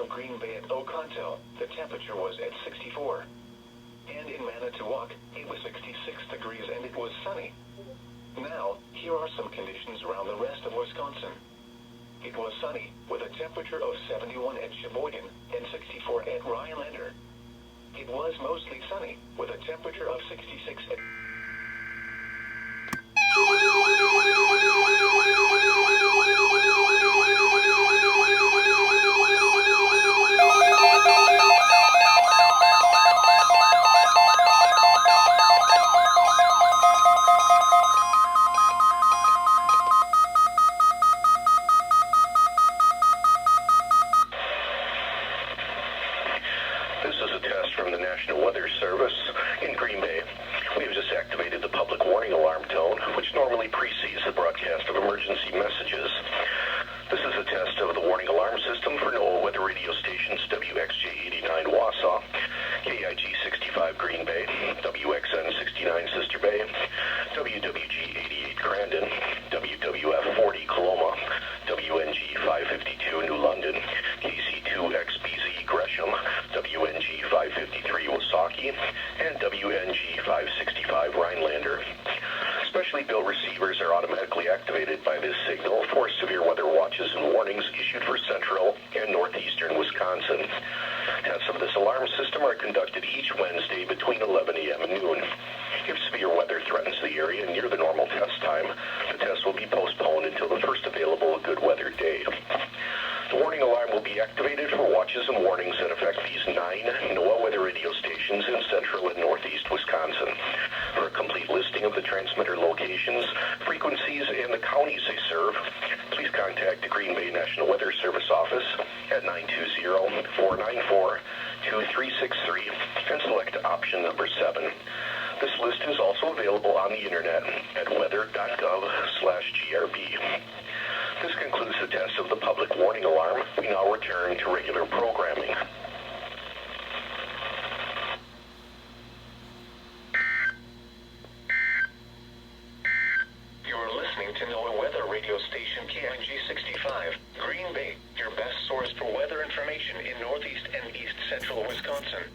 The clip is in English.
of Green Bay at Oconto, the temperature was at 64. And in Manitowoc, it was 66 degrees and it was sunny. Now, here are some conditions around the rest of Wisconsin. It was sunny, with a temperature of 71 at Sheboygan and 64 at Rhinelander. It was mostly sunny, with a temperature of 66 at... This is a test from the National Weather Service in Green Bay. We have just activated the public warning alarm tone, which normally precedes the broadcast of emergency messages. This is a test of the warning alarm system for NOAA weather radio stations WXJ 89 Wausau, KIG 65 Green Bay, WXN 69 Sister Bay, WWG 88 Crandon, WWF 40 Coloma, WNG 552 New London, KC2XBZ Gresham, WNG 553 Wasaki, and WNG 565 Rhinelander. Specially built receivers are automatically activated by this signal for severe weather watches and warnings issued for central and northeastern Wisconsin. Tests of this alarm system are conducted each Wednesday between 11 a.m. and noon. If severe weather threatens the area near the normal test time, the test will be postponed until the first available good weather day. The warning alarm will be activated for watches and warnings that affect these 9 NOAA weather radio stations in central and northeast Wisconsin. For a complete listing of the transmitter locations, frequencies, and the counties they serve, please contact the Green Bay National Weather Service office at 920-494-2363 and select option number 7. This list is also available on the internet at weather.gov/GRB. This concludes the test of the public warning alarm. We now return to regular programming. You're listening to NOAA weather radio station KIG 65, Green Bay, your best source for weather information in northeast and east central Wisconsin.